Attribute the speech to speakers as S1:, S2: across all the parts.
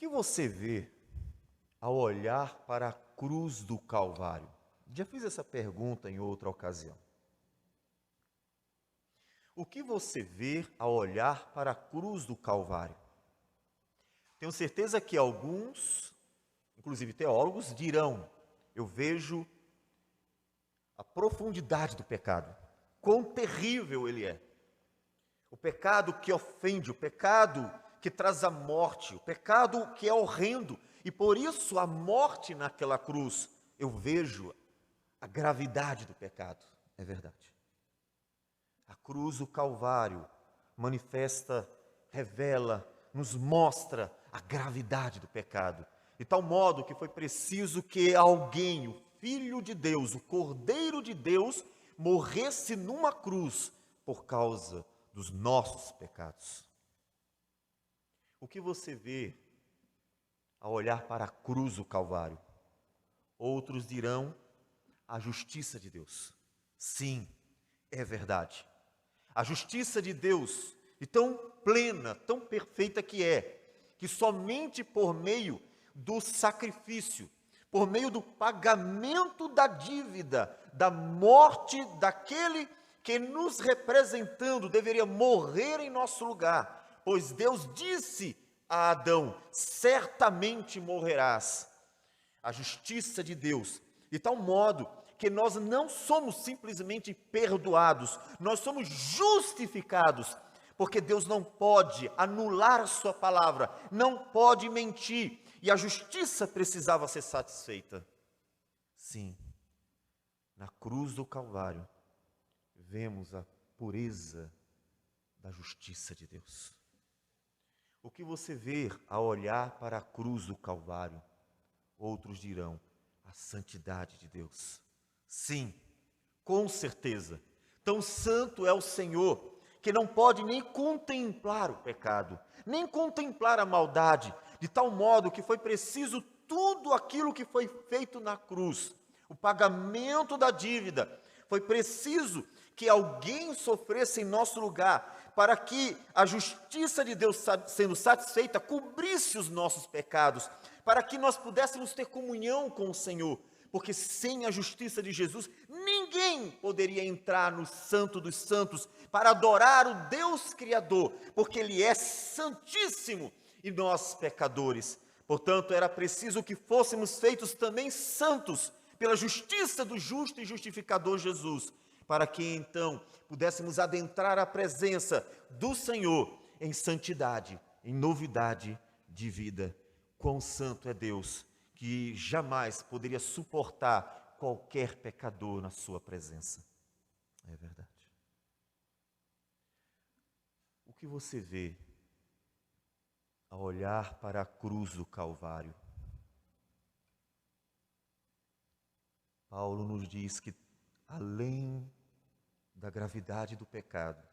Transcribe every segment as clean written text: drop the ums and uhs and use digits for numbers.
S1: que você vê ao olhar para a cruz do Calvário? Já fiz essa pergunta em outra ocasião. O que você vê ao olhar para a cruz do Calvário? Tenho certeza que alguns, inclusive teólogos, dirão: eu vejo a profundidade do pecado, quão terrível ele é. O pecado que ofende, o pecado que traz a morte, o pecado que é horrendo, e por isso a morte naquela cruz. Eu vejo a gravidade do pecado, é verdade. A cruz, o Calvário, manifesta, revela, nos mostra a gravidade do pecado, de tal modo que foi preciso que alguém, o Filho de Deus, o Cordeiro de Deus, morresse numa cruz por causa dos nossos pecados. O que você vê ao olhar para a cruz do Calvário? Outros dirão a justiça de Deus. Sim, é verdade. A justiça de Deus, e tão plena, tão perfeita que somente por meio do sacrifício, por meio do pagamento da dívida, da morte daquele que nos representando deveria morrer em nosso lugar, pois Deus disse a Adão: certamente morrerás. A justiça de Deus, de tal modo que nós não somos simplesmente perdoados, nós somos justificados, porque Deus não pode anular a sua palavra, não pode mentir, e a justiça precisava ser satisfeita. Sim, na cruz do Calvário, vemos a pureza da justiça de Deus. O que você vê ao olhar para a cruz do Calvário? Outros dirão a santidade de Deus. Sim, com certeza. Tão santo é o Senhor, que não pode nem contemplar o pecado, nem contemplar a maldade, de tal modo que foi preciso tudo aquilo que foi feito na cruz, o pagamento da dívida. Foi preciso que alguém sofresse em nosso lugar, para que a justiça de Deus, sendo satisfeita, cobrisse os nossos pecados, para que nós pudéssemos ter comunhão com o Senhor, porque sem a justiça de Jesus, ninguém poderia entrar no Santo dos Santos para adorar o Deus Criador, porque Ele é santíssimo e nós pecadores. Portanto, era preciso que fôssemos feitos também santos pela justiça do justo e justificador Jesus, para que então pudéssemos adentrar a presença do Senhor em santidade, em novidade de vida. Quão santo é Deus, que jamais poderia suportar qualquer pecador na sua presença. É verdade. O que você vê ao olhar para a cruz do Calvário? Paulo nos diz que, além da gravidade do pecado,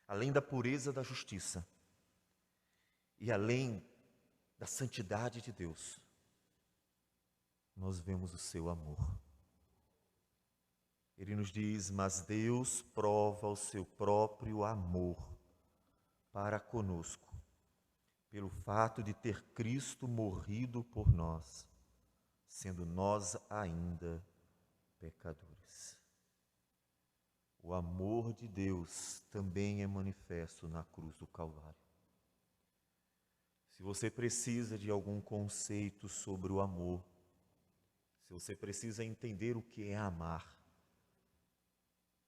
S1: além da pureza da justiça, e além da santidade de Deus, nós vemos o seu amor. Ele nos diz: mas Deus prova o seu próprio amor para conosco, pelo fato de ter Cristo morrido por nós, sendo nós ainda pecadores. O amor de Deus também é manifesto na cruz do Calvário. Se você precisa de algum conceito sobre o amor, se você precisa entender o que é amar,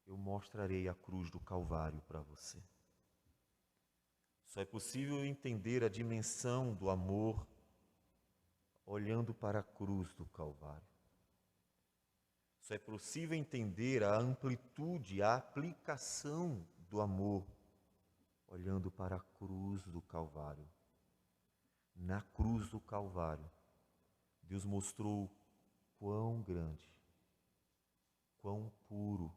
S1: eu mostrarei a cruz do Calvário para você. Só é possível entender a dimensão do amor olhando para a cruz do Calvário. Só é possível entender a amplitude, a aplicação do amor olhando para a cruz do Calvário. Na cruz do Calvário, Deus mostrou quão grande, quão puro,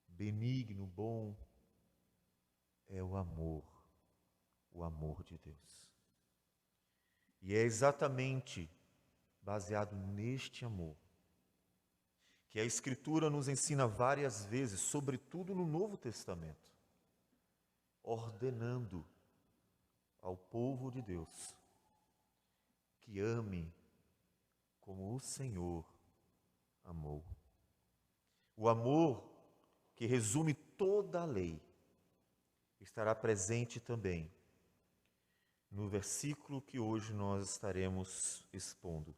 S1: benigno, bom é o amor de Deus. E é exatamente baseado neste amor que a Escritura nos ensina várias vezes, sobretudo no Novo Testamento, ordenando ao povo de Deus que ame como o Senhor amou. O amor que resume toda a lei estará presente também no versículo que hoje nós estaremos expondo,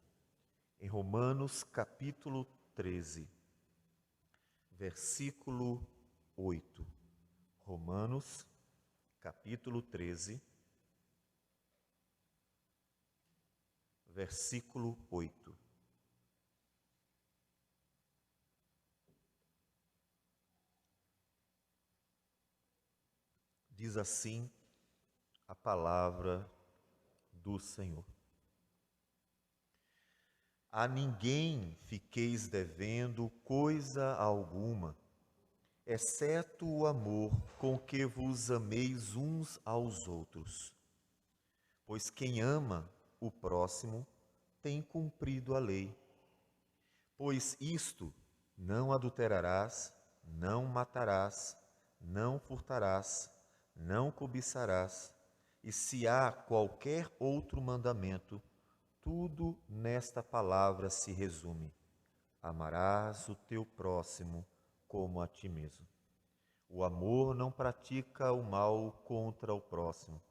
S1: em Romanos capítulo 13, versículo 8. Romanos capítulo 13, versículo 8. Diz assim a palavra do Senhor: a ninguém fiqueis devendo coisa alguma, exceto o amor com que vos ameis uns aos outros. Pois quem ama o próximo tem cumprido a lei. Pois isto: não adulterarás, não matarás, não furtarás, não cobiçarás, e se há qualquer outro mandamento, tudo nesta palavra se resume: amarás o teu próximo como a ti mesmo. O amor não pratica o mal contra o próximo,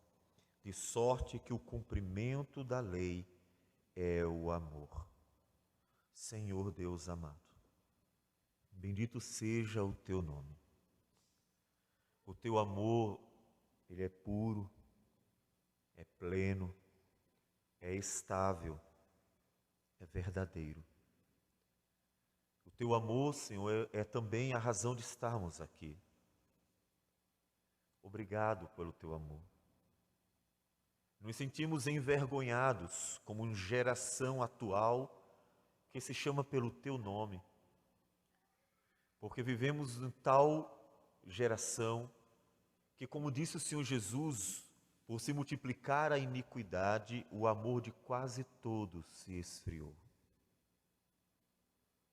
S1: de sorte que o cumprimento da lei é o amor. Senhor Deus amado, bendito seja o teu nome. O teu amor, ele é puro, é pleno, é estável, é verdadeiro. O teu amor, Senhor, é também a razão de estarmos aqui. Obrigado pelo teu amor. Nos sentimos envergonhados como geração atual que se chama pelo teu nome, porque vivemos em tal geração que, como disse o Senhor Jesus, por se multiplicar a iniquidade, o amor de quase todos se esfriou.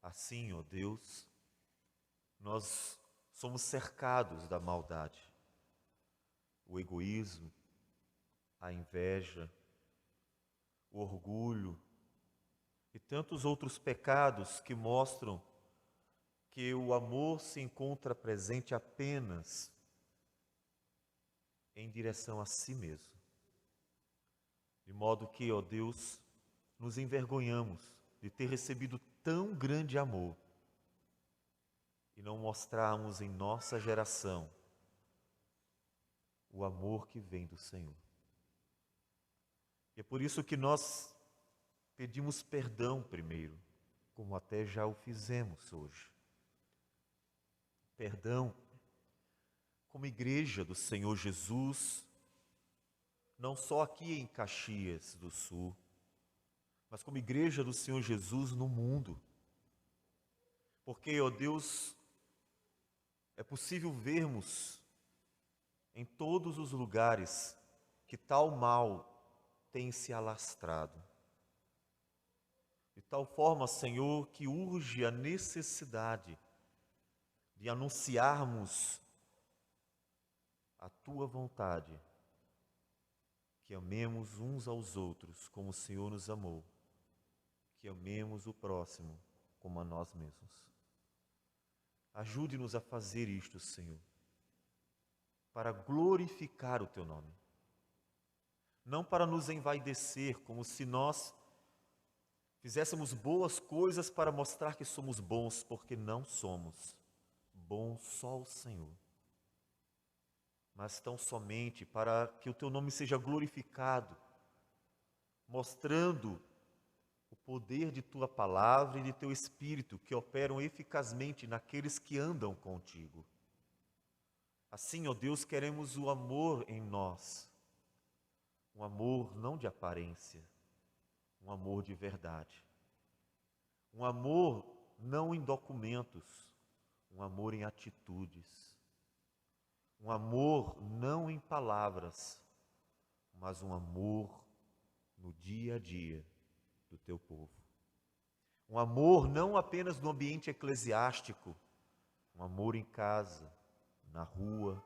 S1: Assim, ó Deus, nós somos cercados da maldade, o egoísmo, a inveja, o orgulho e tantos outros pecados que mostram que o amor se encontra presente apenas em direção a si mesmo. De modo que, ó Deus, nos envergonhamos de ter recebido tão grande amor e não mostrarmos em nossa geração o amor que vem do Senhor. E é por isso que nós pedimos perdão primeiro, como até já o fizemos hoje. Perdão como igreja do Senhor Jesus, não só aqui em Caxias do Sul, mas como igreja do Senhor Jesus no mundo. Porque, ó Deus, é possível vermos em todos os lugares que tal mal tem se alastrado. De tal forma, Senhor, que urge a necessidade de anunciarmos a Tua vontade, que amemos uns aos outros como o Senhor nos amou, que amemos o próximo como a nós mesmos. Ajude-nos a fazer isto, Senhor, para glorificar o Teu nome, não para nos envaidecer, como se nós fizéssemos boas coisas para mostrar que somos bons, porque não somos. Bom só o Senhor. Mas tão somente para que o Teu nome seja glorificado, mostrando o poder de Tua palavra e de Teu Espírito, que operam eficazmente naqueles que andam contigo. Assim, ó Deus, queremos o amor em nós, um amor não de aparência, um amor de verdade, um amor não em documentos, um amor em atitudes, um amor não em palavras, mas um amor no dia a dia do Teu povo. Um amor não apenas no ambiente eclesiástico, um amor em casa, na rua,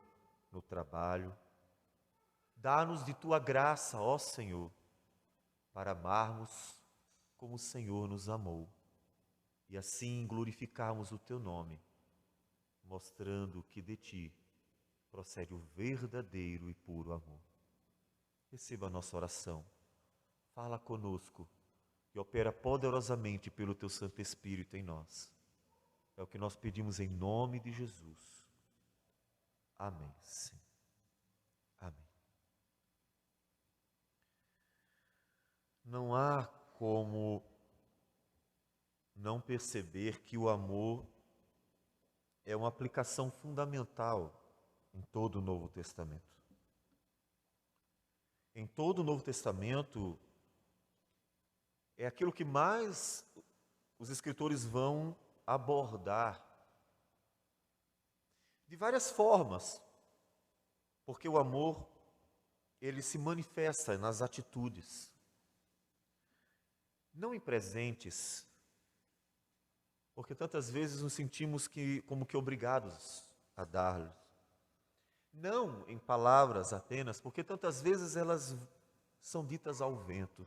S1: no trabalho, Dá-nos de tua graça, ó Senhor, para amarmos como o Senhor nos amou e assim glorificarmos o teu nome, mostrando que de ti procede o verdadeiro e puro amor. Receba a nossa oração. Fala conosco e opera poderosamente pelo teu Santo Espírito em nós. É o que nós pedimos em nome de Jesus. Amém. Sim. Amém. Não há como não perceber que o amor é uma aplicação fundamental em todo o Novo Testamento. Em todo o Novo Testamento, é aquilo que mais os escritores vão abordar de várias formas, porque o amor, ele se manifesta nas atitudes, não em presentes, porque tantas vezes nos sentimos como que obrigados a dar-lhes. Não em palavras apenas, porque tantas vezes elas são ditas ao vento.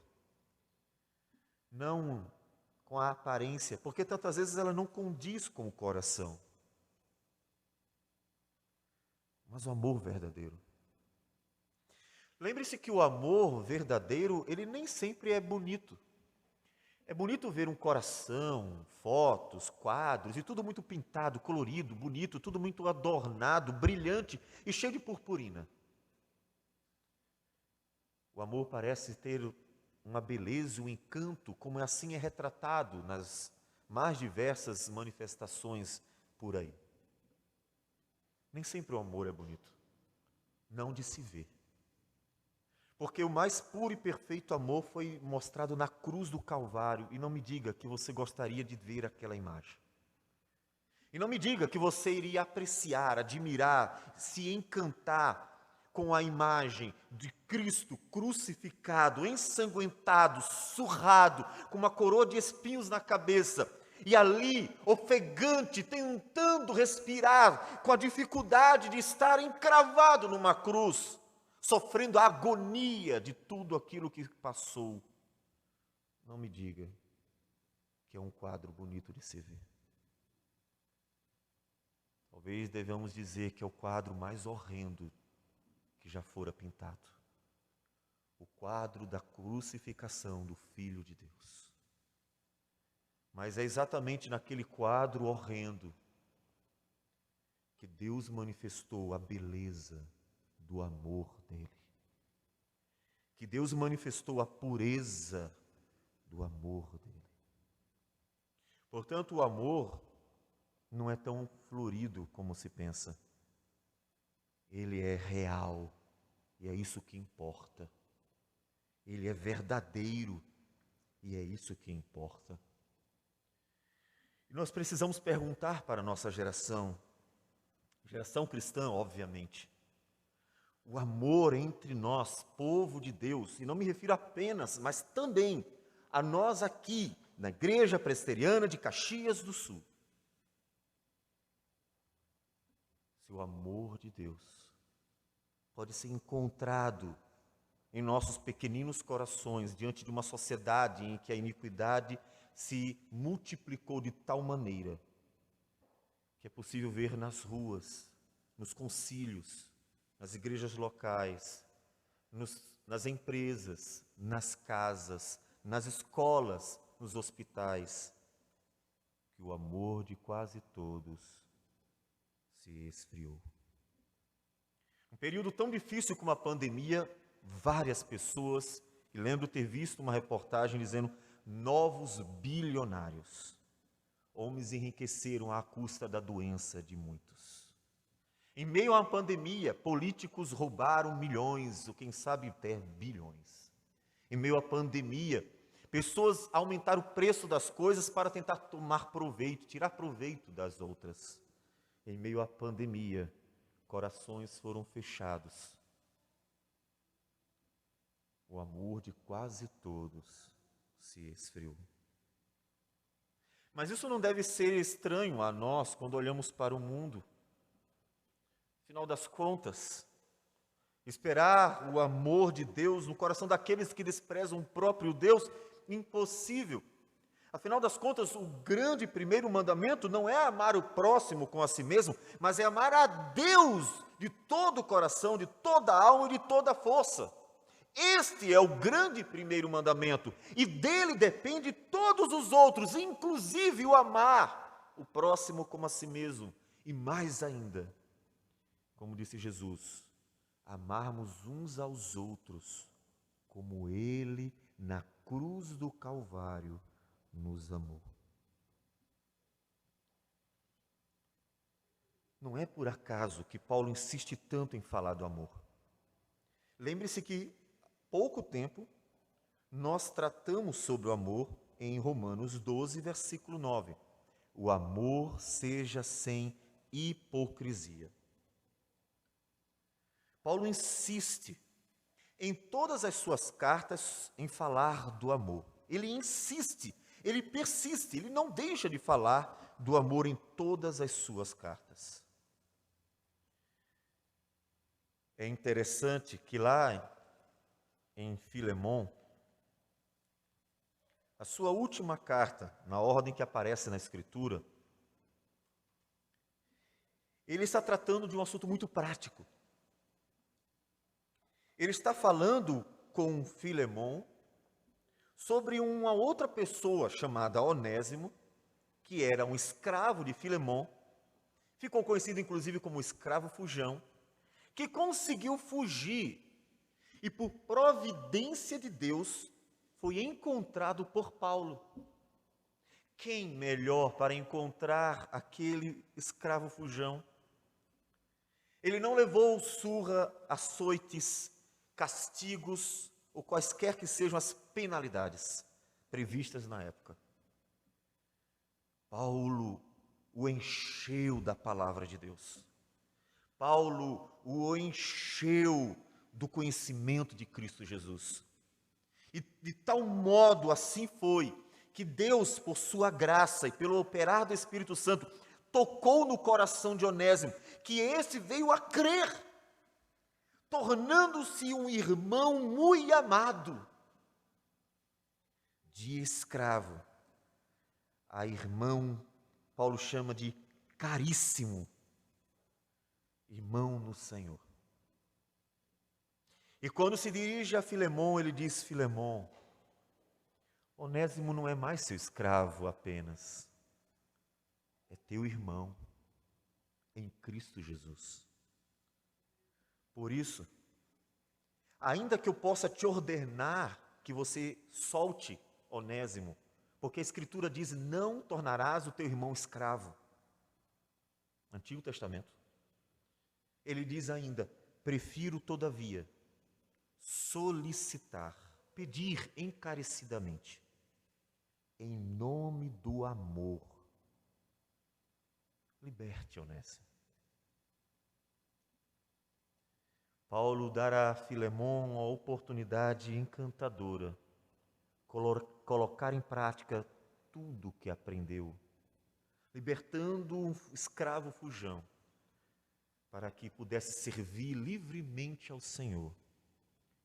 S1: Não com a aparência, porque tantas vezes ela não condiz com o coração. Mas o amor verdadeiro. Lembre-se que o amor verdadeiro, ele nem sempre é bonito. É bonito ver um coração, fotos, quadros, e tudo muito pintado, colorido, bonito, tudo muito adornado, brilhante e cheio de purpurina. O amor parece ter uma beleza, um encanto, como assim é retratado nas mais diversas manifestações por aí. Nem sempre o amor é bonito, não de se ver. Porque o mais puro e perfeito amor foi mostrado na cruz do Calvário. E não me diga que você gostaria de ver aquela imagem. E não me diga que você iria apreciar, admirar, se encantar com a imagem de Cristo crucificado, ensanguentado, surrado, com uma coroa de espinhos na cabeça. E ali, ofegante, tentando respirar, com a dificuldade de estar encravado numa cruz, sofrendo a agonia de tudo aquilo que passou. Não me diga que é um quadro bonito de se ver. Talvez devamos dizer que é o quadro mais horrendo que já fora pintado. O quadro da crucificação do Filho de Deus. Mas é exatamente naquele quadro horrendo que Deus manifestou a beleza do amor dele. Que Deus manifestou a pureza do amor dele. Portanto, o amor não é tão florido como se pensa. Ele é real e é isso que importa. Ele é verdadeiro e é isso que importa. E nós precisamos perguntar para a nossa geração cristã, obviamente, o amor entre nós, povo de Deus, e não me refiro apenas, mas também a nós aqui, na Igreja Presbiteriana de Caxias do Sul. Se o amor de Deus pode ser encontrado em nossos pequeninos corações, diante de uma sociedade em que a iniquidade se multiplicou de tal maneira, que é possível ver nas ruas, nos concílios, nas igrejas locais, nas empresas, nas casas, nas escolas, nos hospitais, que o amor de quase todos se esfriou. Um período tão difícil como a pandemia, várias pessoas, e lembro ter visto uma reportagem dizendo, novos bilionários, homens enriqueceram à custa da doença de muitos. Em meio à pandemia, políticos roubaram milhões, ou quem sabe até bilhões. Em meio à pandemia, pessoas aumentaram o preço das coisas para tentar tomar proveito, tirar proveito das outras. Em meio à pandemia, corações foram fechados. O amor de quase todos se esfriou. Mas isso não deve ser estranho a nós quando olhamos para o mundo. Afinal das contas, Esperar o amor de Deus no coração daqueles que desprezam o próprio Deus, impossível. Afinal das contas, o grande primeiro mandamento não é amar o próximo com a si mesmo, mas é amar a Deus de todo o coração, de toda a alma e de toda a força. Este é o grande primeiro mandamento, e dele depende todos os outros, inclusive o amar o próximo como a si mesmo. E mais ainda, como disse Jesus, amarmos uns aos outros, como ele na cruz do Calvário nos amou. Não é por acaso que Paulo insiste tanto em falar do amor. Lembre-se que, há pouco tempo, nós tratamos sobre o amor em Romanos 12, versículo 9. O amor seja sem hipocrisia. Paulo insiste em todas as suas cartas em falar do amor. Ele insiste, ele persiste, ele não deixa de falar do amor em todas as suas cartas. É interessante que lá em Filemon, a sua última carta, na ordem que aparece na Escritura, ele está tratando de um assunto muito prático. Ele está falando com Filemon sobre uma outra pessoa chamada Onésimo, que era um escravo de Filemon, ficou conhecido inclusive como escravo fujão, que conseguiu fugir e por providência de Deus foi encontrado por Paulo. Quem melhor para encontrar aquele escravo fujão? Ele não levou surra, açoites, castigos ou quaisquer que sejam as penalidades previstas na época. Paulo o encheu da palavra de Deus. Paulo o encheu do conhecimento de Cristo Jesus. E de tal modo assim foi, que Deus, por sua graça e pelo operar do Espírito Santo, tocou no coração de Onésimo, que esse veio a crer, tornando-se um irmão muito amado. De escravo a irmão, Paulo chama de caríssimo, irmão no Senhor. E quando se dirige a Filemon, ele diz: Filemon, Onésimo não é mais seu escravo apenas, é teu irmão em Cristo Jesus. Por isso, ainda que eu possa te ordenar que você solte Onésimo, porque a Escritura diz: não tornarás o teu irmão escravo. Antigo Testamento. Ele diz ainda: prefiro, todavia, solicitar, pedir encarecidamente, em nome do amor, liberte Onésimo. Paulo dará a Filemon uma oportunidade encantadora, colocar em prática tudo o que aprendeu, libertando um escravo fujão, para que pudesse servir livremente ao Senhor,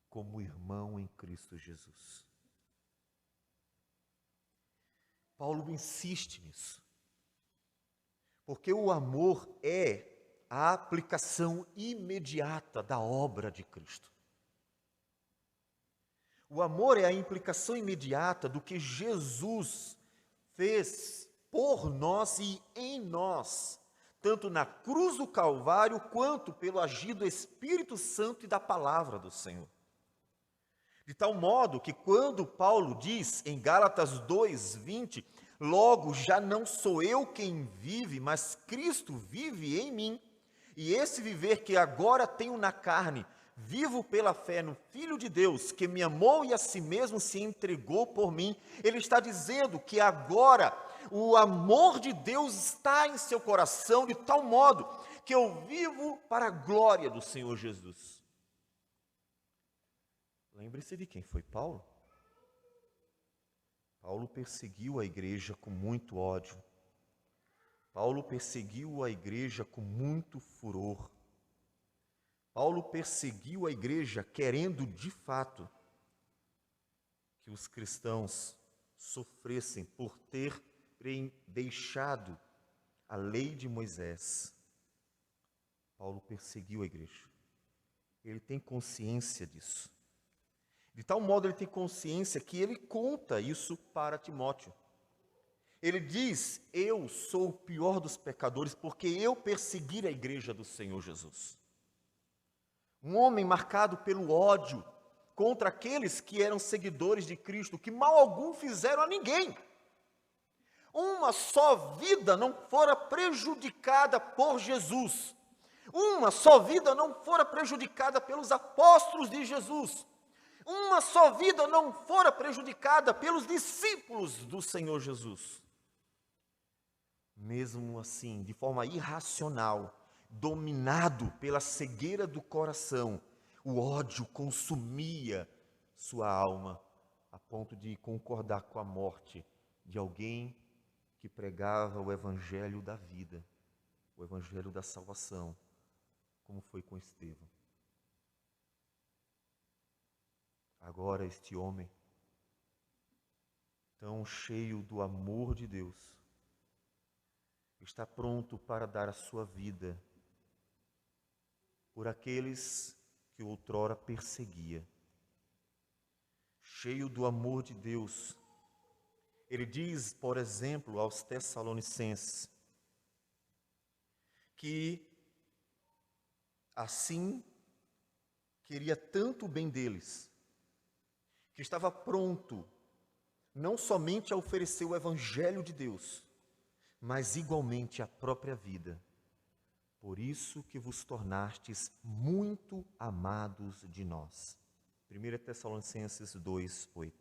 S1: como irmão em Cristo Jesus. Paulo insiste nisso, porque o amor é a aplicação imediata da obra de Cristo. O amor é a implicação imediata do que Jesus fez por nós e em nós, tanto na cruz do Calvário, quanto pelo agir do Espírito Santo e da palavra do Senhor. De tal modo que quando Paulo diz em Gálatas 2:20, logo já não sou eu quem vive, mas Cristo vive em mim, e esse viver que agora tenho na carne, vivo pela fé no Filho de Deus, que me amou e a si mesmo se entregou por mim. Ele está dizendo que agora o amor de Deus está em seu coração, de tal modo que eu vivo para a glória do Senhor Jesus. Lembre-se de quem foi Paulo. Paulo perseguiu a igreja com muito ódio. Paulo perseguiu a igreja com muito furor. Paulo perseguiu a igreja querendo, de fato, que os cristãos sofressem por terem deixado a lei de Moisés. Paulo perseguiu a igreja. Ele tem consciência disso. De tal modo ele tem consciência que ele conta isso para Timóteo. Ele diz: eu sou o pior dos pecadores porque eu persegui a igreja do Senhor Jesus. Um homem marcado pelo ódio contra aqueles que eram seguidores de Cristo, que mal algum fizeram a ninguém. Uma só vida não fora prejudicada por Jesus. Uma só vida não fora prejudicada pelos apóstolos de Jesus. Uma só vida não fora prejudicada pelos discípulos do Senhor Jesus. Mesmo assim, de forma irracional, dominado pela cegueira do coração, o ódio consumia sua alma, a ponto de concordar com a morte de alguém que pregava o evangelho da vida, o evangelho da salvação, como foi com Estevão. Agora este homem, tão cheio do amor de Deus, está pronto para dar a sua vida por aqueles que outrora perseguia. Cheio do amor de Deus, ele diz, por exemplo, aos Tessalonicenses, que assim queria tanto o bem deles, que estava pronto não somente a oferecer o evangelho de Deus, mas igualmente a própria vida. Por isso que vos tornastes muito amados de nós. 1 Tessalonicenses 2:8.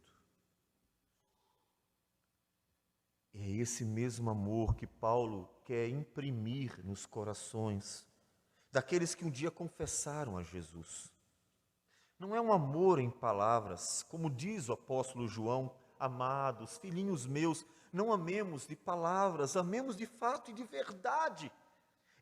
S1: É esse mesmo amor que Paulo quer imprimir nos corações daqueles que um dia confessaram a Jesus. Não é um amor em palavras, como diz o apóstolo João: amados, filhinhos meus, não amemos de palavras, amemos de fato e de verdade.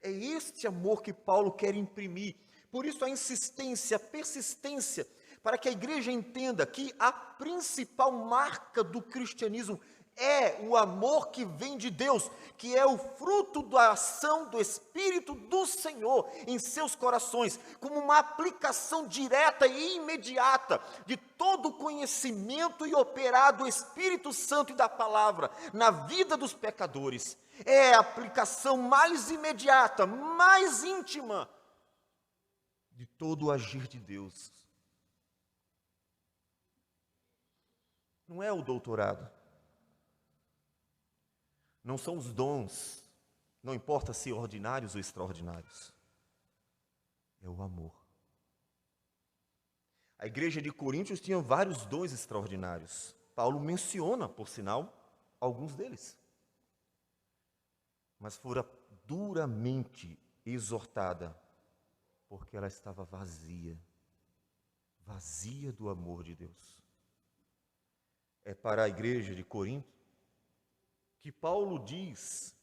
S1: É este amor que Paulo quer imprimir. Por isso a insistência, a persistência, para que a igreja entenda que a principal marca do cristianismo é o amor que vem de Deus, que é o fruto da ação do Espírito do Senhor em seus corações, como uma aplicação direta e imediata de todo o conhecimento e operar do Espírito Santo e da palavra na vida dos pecadores. É a aplicação mais imediata, mais íntima de todo o agir de Deus. Não é o doutorado. Não são os dons, não importa se ordinários ou extraordinários. É o amor. A igreja de Coríntios tinha vários dons extraordinários. Paulo menciona, por sinal, alguns deles. Mas fora duramente exortada, porque ela estava vazia, vazia do amor de Deus. É para a igreja de Corinto que Paulo diz: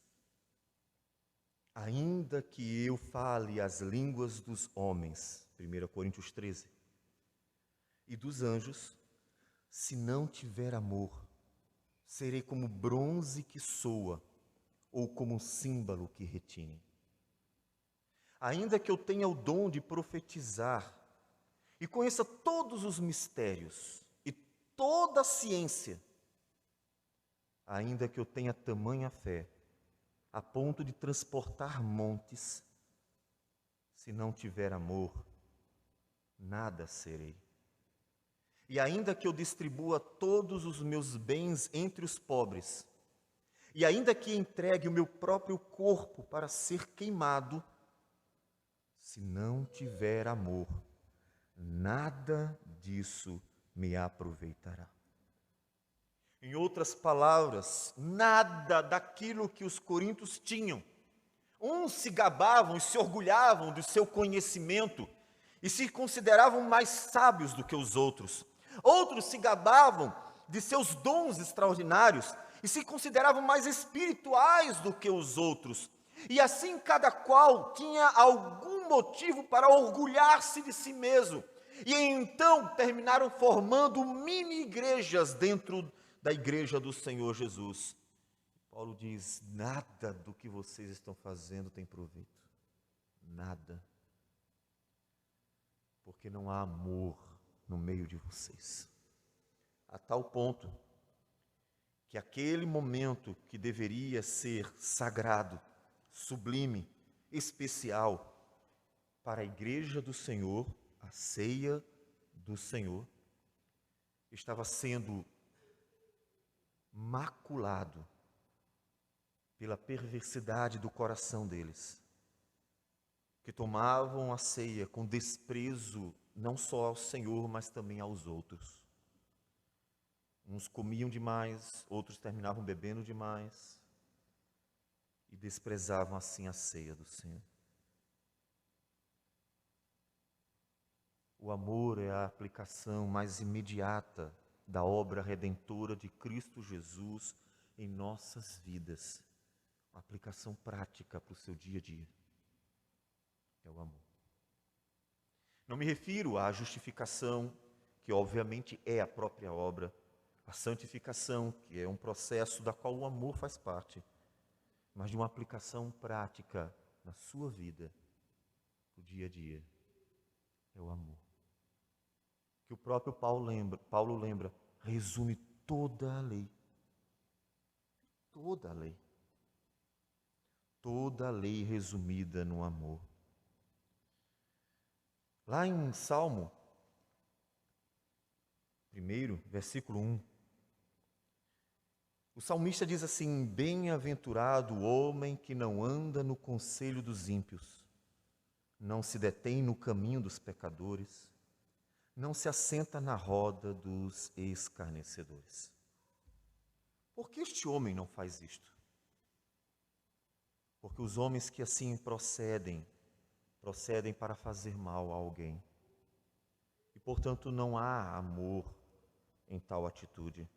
S1: ainda que eu fale as línguas dos homens, 1 Coríntios 13, e dos anjos, se não tiver amor, serei como bronze que soa, ou como um símbolo que retine. Ainda que eu tenha o dom de profetizar, e conheça todos os mistérios, e toda a ciência, ainda que eu tenha tamanha fé, a ponto de transportar montes, se não tiver amor, nada serei. E ainda que eu distribua todos os meus bens entre os pobres, e ainda que entregue o meu próprio corpo para ser queimado, se não tiver amor, nada disso me aproveitará. Em outras palavras, nada daquilo que os coríntios tinham. Uns se gabavam e se orgulhavam do seu conhecimento e se consideravam mais sábios do que os outros. Outros se gabavam de seus dons extraordinários e se consideravam mais espirituais do que os outros. E assim cada qual tinha algum algum motivo para orgulhar-se de si mesmo. E então terminaram formando mini-igrejas dentro da igreja do Senhor Jesus. Paulo diz: nada do que vocês estão fazendo tem proveito. Nada. Porque não há amor no meio de vocês. A tal ponto que aquele momento que deveria ser sagrado, sublime, especial para a igreja do Senhor, a ceia do Senhor, estava sendo maculado pela perversidade do coração deles, que tomavam a ceia com desprezo não só ao Senhor, mas também aos outros. Uns comiam demais, outros terminavam bebendo demais e desprezavam assim a ceia do Senhor. O amor é a aplicação mais imediata da obra redentora de Cristo Jesus em nossas vidas. Uma aplicação prática para o seu dia a dia. É o amor. Não me refiro à justificação, que obviamente é a própria obra, a santificação, que é um processo da qual o amor faz parte, mas de uma aplicação prática na sua vida, no dia a dia, é o amor. Que o próprio Paulo lembra, resume toda a lei. Toda a lei. Toda a lei resumida no amor. Lá em Salmo 1, versículo 1, o salmista diz assim: bem-aventurado o homem que não anda no conselho dos ímpios, não se detém no caminho dos pecadores, não se assenta na roda dos escarnecedores. Por que este homem não faz isto? Porque os homens que assim procedem para fazer mal a alguém. E, portanto, não há amor em tal atitude.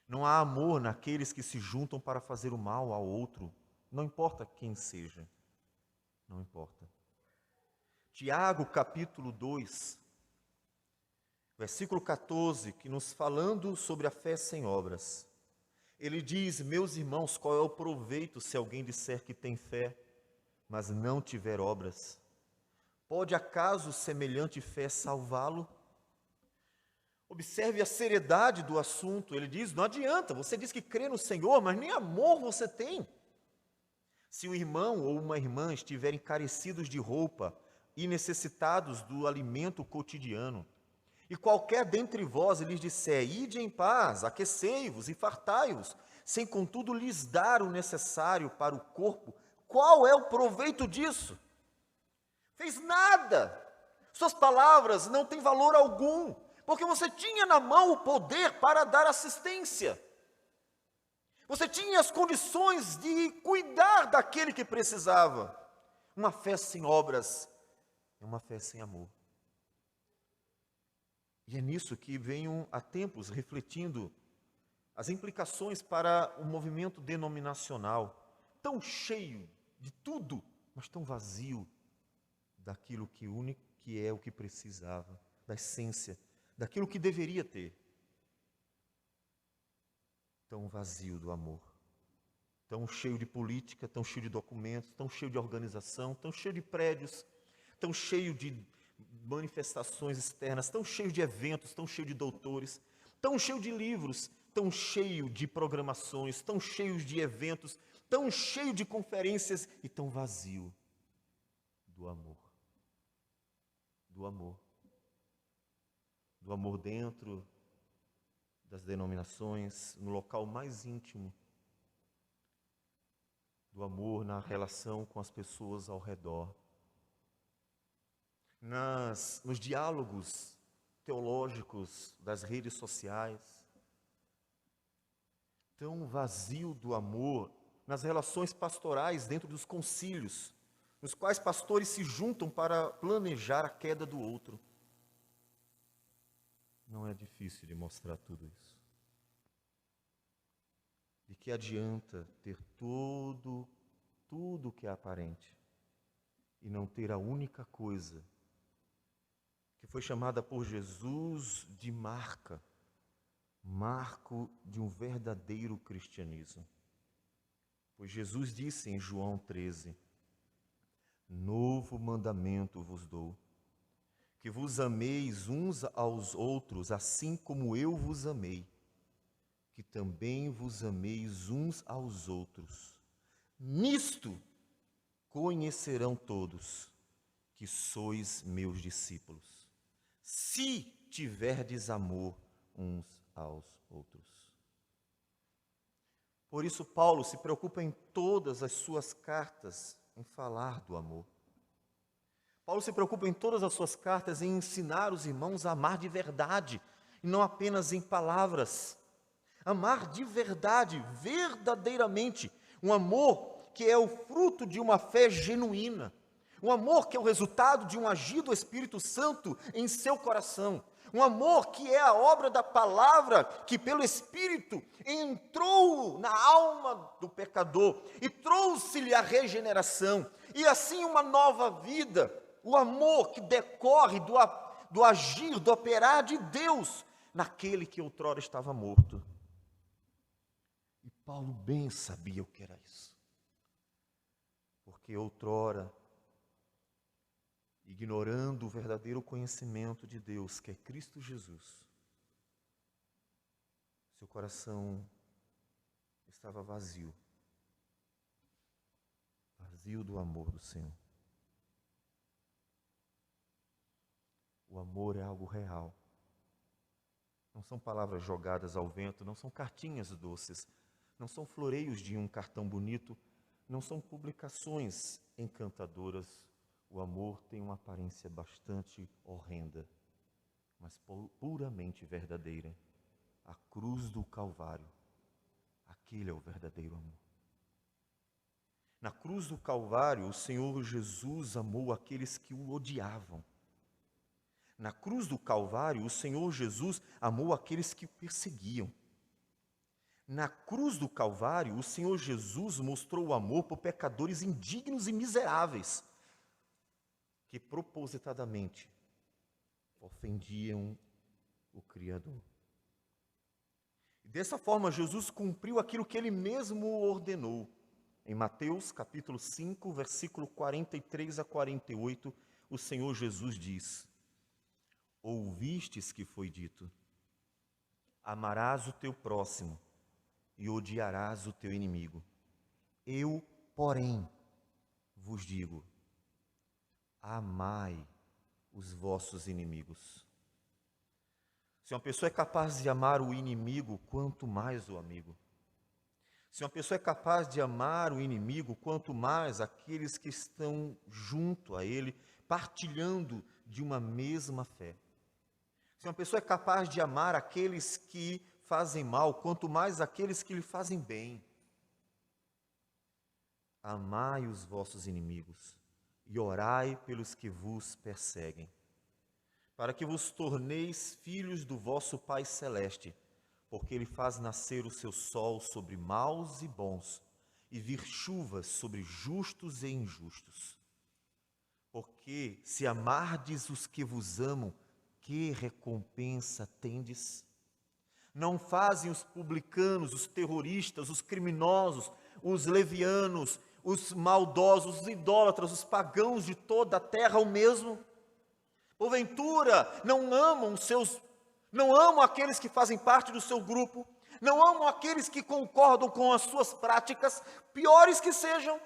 S1: Não há amor naqueles que se juntam para fazer o mal ao outro, não importa quem seja. Não importa. Tiago, capítulo 2, versículo 14, que nos falando sobre a fé sem obras, ele diz: meus irmãos, qual é o proveito se alguém disser que tem fé, mas não tiver obras? Pode acaso semelhante fé salvá-lo? Observe a seriedade do assunto. Ele diz: não adianta, você diz que crê no Senhor, mas nem amor você tem. Se um irmão ou uma irmã estiverem carecidos de roupa e necessitados do alimento cotidiano, e qualquer dentre vós lhes disser: ide em paz, aquecei-vos e fartai-vos, sem contudo lhes dar o necessário para o corpo, qual é o proveito disso? Fez nada. Suas palavras não têm valor algum, porque você tinha na mão o poder para dar assistência. Você tinha as condições de cuidar daquele que precisava. Uma fé sem obras é uma fé sem amor. E é nisso que venho há tempos refletindo as implicações para o movimento denominacional, tão cheio de tudo, mas tão vazio daquilo que é o que precisava, da essência, daquilo que deveria ter. Tão vazio do amor, tão cheio de política, tão cheio de documentos, tão cheio de organização, tão cheio de prédios, tão cheio de manifestações externas, tão cheio de eventos, tão cheio de doutores, tão cheio de livros, tão cheio de programações, tão cheio de eventos, tão cheio de conferências e tão vazio do amor. Do amor. Do amor dentro das denominações, no local mais íntimo, do amor na relação com as pessoas ao redor, nos diálogos teológicos das redes sociais, tão vazio do amor nas relações pastorais dentro dos concílios, nos quais pastores se juntam para planejar a queda do outro. Não é difícil de mostrar tudo isso. De que adianta ter tudo que é aparente e não ter a única coisa que foi chamada por Jesus de marco de um verdadeiro cristianismo. Pois Jesus disse em João 13, novo mandamento vos dou, que vos ameis uns aos outros, assim como eu vos amei, que também vos ameis uns aos outros. Nisto conhecerão todos que sois meus discípulos, se tiverdes amor uns aos outros. Por isso, Paulo se preocupa em todas as suas cartas em falar do amor. Paulo se preocupa em todas as suas cartas em ensinar os irmãos a amar de verdade, e não apenas em palavras. Amar de verdade, verdadeiramente, um amor que é o fruto de uma fé genuína, um amor que é o resultado de um agir do Espírito Santo em seu coração, um amor que é a obra da palavra que pelo Espírito entrou na alma do pecador e trouxe-lhe a regeneração e assim uma nova vida, o amor que decorre do agir, do operar de Deus naquele que outrora estava morto. E Paulo bem sabia o que era isso, porque outrora, ignorando o verdadeiro conhecimento de Deus, que é Cristo Jesus, seu coração estava vazio do amor do Senhor. O amor é algo real. Não são palavras jogadas ao vento, não são cartinhas doces, não são floreios de um cartão bonito, não são publicações encantadoras. O amor tem uma aparência bastante horrenda, mas puramente verdadeira. A cruz do Calvário, aquele é o verdadeiro amor. Na cruz do Calvário, o Senhor Jesus amou aqueles que o odiavam. Na cruz do Calvário, o Senhor Jesus amou aqueles que o perseguiam. Na cruz do Calvário, o Senhor Jesus mostrou o amor por pecadores indignos e miseráveis, que propositadamente ofendiam o Criador. E dessa forma, Jesus cumpriu aquilo que ele mesmo ordenou. Em Mateus capítulo 5, versículo 43 a 48, o Senhor Jesus diz: ouvistes que foi dito, amarás o teu próximo e odiarás o teu inimigo. Eu, porém, vos digo, amai os vossos inimigos. Se uma pessoa é capaz de amar o inimigo, quanto mais o amigo. Se uma pessoa é capaz de amar o inimigo, quanto mais aqueles que estão junto a ele, partilhando de uma mesma fé. Se uma pessoa é capaz de amar aqueles que fazem mal, quanto mais aqueles que lhe fazem bem. Amai os vossos inimigos e orai pelos que vos perseguem, para que vos torneis filhos do vosso Pai Celeste, porque Ele faz nascer o seu sol sobre maus e bons, e vir chuvas sobre justos e injustos. Porque se amardes os que vos amam, que recompensa tendes? Não fazem os publicanos, os terroristas, os criminosos, os levianos, os maldosos, os idólatras, os pagãos de toda a terra o mesmo? Porventura, não amam aqueles que fazem parte do seu grupo, não amam aqueles que concordam com as suas práticas, piores que sejam.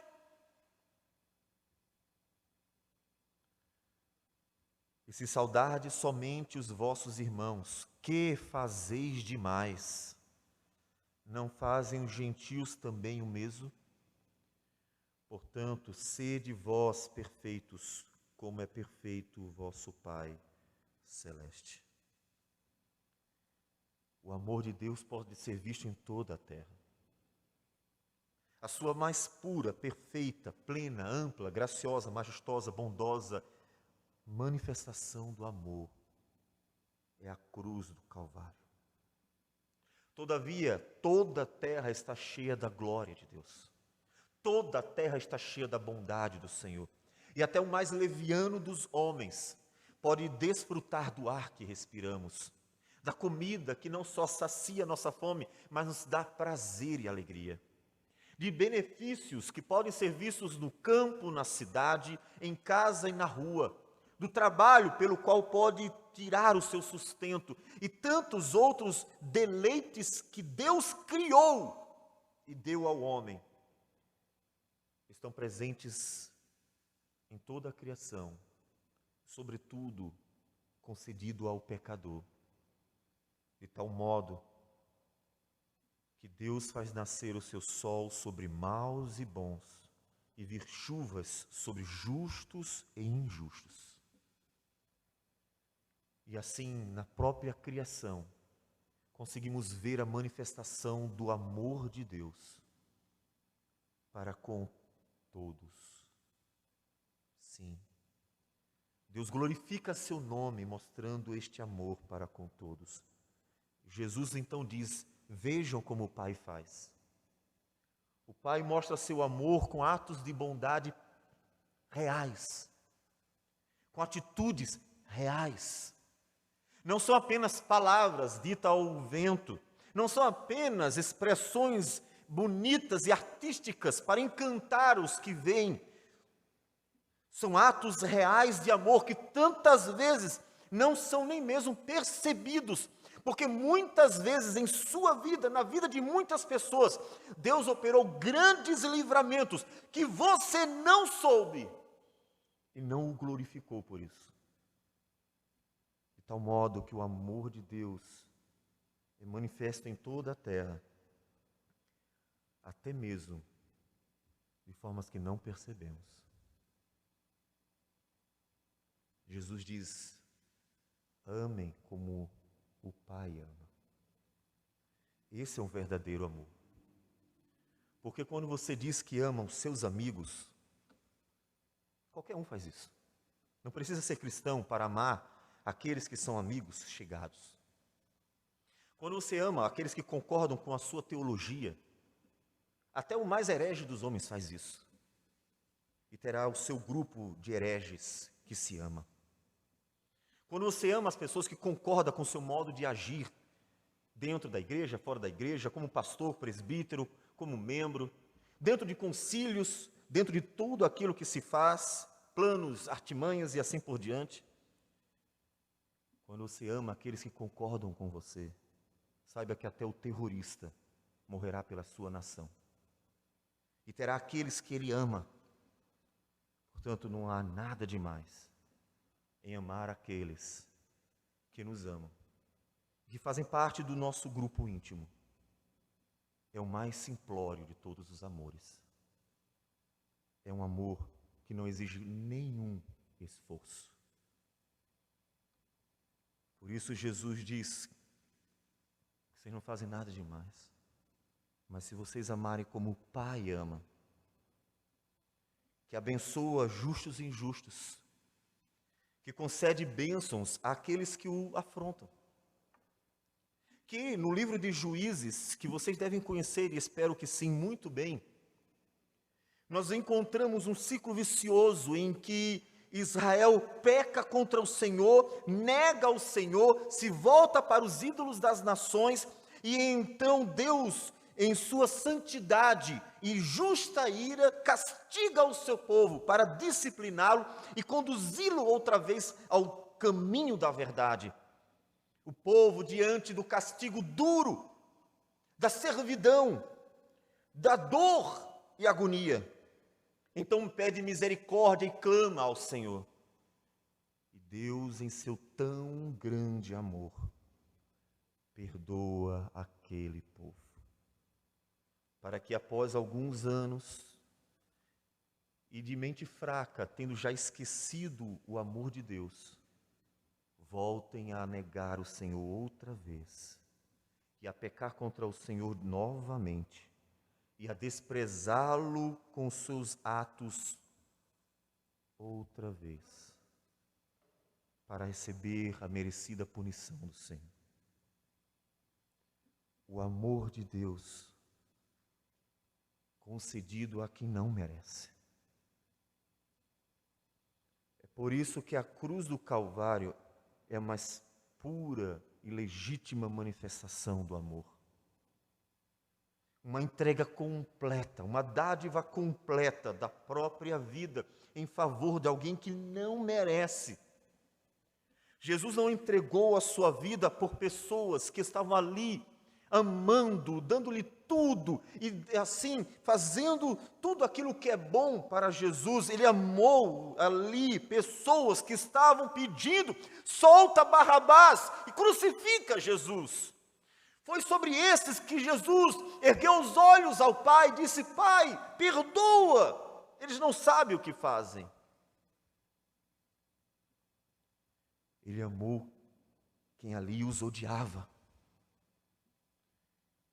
S1: E se saudardes somente os vossos irmãos, que fazeis demais? Não fazem os gentios também o mesmo? Portanto, sede vós perfeitos, como é perfeito o vosso Pai Celeste. O amor de Deus pode ser visto em toda a terra. A sua mais pura, perfeita, plena, ampla, graciosa, majestosa, bondosa manifestação do amor é a cruz do Calvário. Todavia, toda a terra está cheia da glória de Deus. Toda a terra está cheia da bondade do Senhor. e até o mais leviano dos homens pode desfrutar do ar que respiramos, da comida que não só sacia nossa fome, mas nos dá prazer e alegria, de benefícios que podem ser vistos no campo, na cidade, em casa e na rua, do trabalho pelo qual pode tirar o seu sustento e tantos outros deleites que Deus criou e deu ao homem, estão presentes em toda a criação, sobretudo concedido ao pecador, de tal modo que Deus faz nascer o seu sol sobre maus e bons, e vir chuvas sobre justos e injustos. E assim, na própria criação, conseguimos ver a manifestação do amor de Deus para com todos. Sim, Deus glorifica seu nome, mostrando este amor para com todos. Jesus então diz: vejam como o Pai faz. O Pai mostra seu amor com atos de bondade reais, com atitudes reais. Não são apenas palavras ditas ao vento, não são apenas expressões bonitas e artísticas para encantar os que veem. São atos reais de amor que tantas vezes não são nem mesmo percebidos, porque muitas vezes em sua vida, na vida de muitas pessoas, Deus operou grandes livramentos que você não soube e não o glorificou por isso. De tal modo que o amor de Deus é manifesto em toda a terra, até mesmo de formas que não percebemos. Jesus diz: amem como o Pai ama. Esse é um verdadeiro amor. Porque quando você diz que ama os seus amigos, qualquer um faz isso. Não precisa ser cristão para amar aqueles que são amigos chegados. Quando você ama aqueles que concordam com a sua teologia, até o mais herege dos homens faz isso. E terá o seu grupo de hereges que se ama. Quando você ama as pessoas que concordam com o seu modo de agir, dentro da igreja, fora da igreja, como pastor, presbítero, como membro, dentro de concílios, dentro de tudo aquilo que se faz, planos, artimanhas e assim por diante. Quando você ama aqueles que concordam com você, saiba que até o terrorista morrerá pela sua nação. E terá aqueles que ele ama. Portanto, não há nada demais em amar aqueles que nos amam, que fazem parte do nosso grupo íntimo. É o mais simplório de todos os amores. É um amor que não exige nenhum esforço. Por isso Jesus diz que vocês não fazem nada demais, mas se vocês amarem como o Pai ama, que abençoa justos e injustos, que concede bênçãos àqueles que o afrontam. Que no livro de Juízes, que vocês devem conhecer, e espero que sim, muito bem, nós encontramos um ciclo vicioso em que Israel peca contra o Senhor, nega o Senhor, se volta para os ídolos das nações, e então Deus, em sua santidade e justa ira, castiga o seu povo para discipliná-lo e conduzi-lo outra vez ao caminho da verdade. O povo, diante do castigo duro, da servidão, da dor e agonia, então pede misericórdia e clama ao Senhor. E Deus, em seu tão grande amor, perdoa aquele povo, para que após alguns anos, e de mente fraca, tendo já esquecido o amor de Deus, voltem a negar o Senhor outra vez, e a pecar contra o Senhor novamente, e a desprezá-lo com seus atos outra vez, para receber a merecida punição do Senhor. O amor de Deus concedido a quem não merece. Por isso que a cruz do Calvário é a mais pura e legítima manifestação do amor. Uma entrega completa, uma dádiva completa da própria vida em favor de alguém que não merece. Jesus não entregou a sua vida por pessoas que estavam ali amando, dando-lhe tudo e assim fazendo tudo aquilo que é bom para Jesus. Ele amou ali pessoas que estavam pedindo: solta Barrabás e crucifica Jesus. Foi sobre esses que Jesus ergueu os olhos ao Pai e disse: Pai, perdoa, eles não sabem o que fazem. Ele amou quem ali os odiava.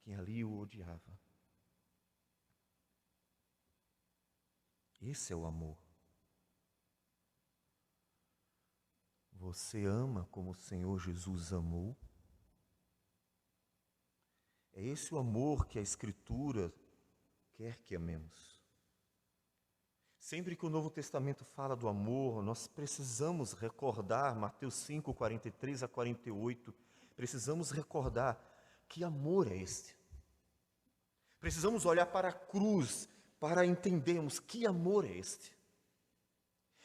S1: Quem ali o odiava. Esse é o amor. Você ama como o Senhor Jesus amou? É esse o amor que a Escritura quer que amemos. Sempre que o Novo Testamento fala do amor, nós precisamos recordar Mateus 5, 43 a 48. Precisamos recordar que amor é este. Precisamos olhar para a cruz para entendermos que amor é este.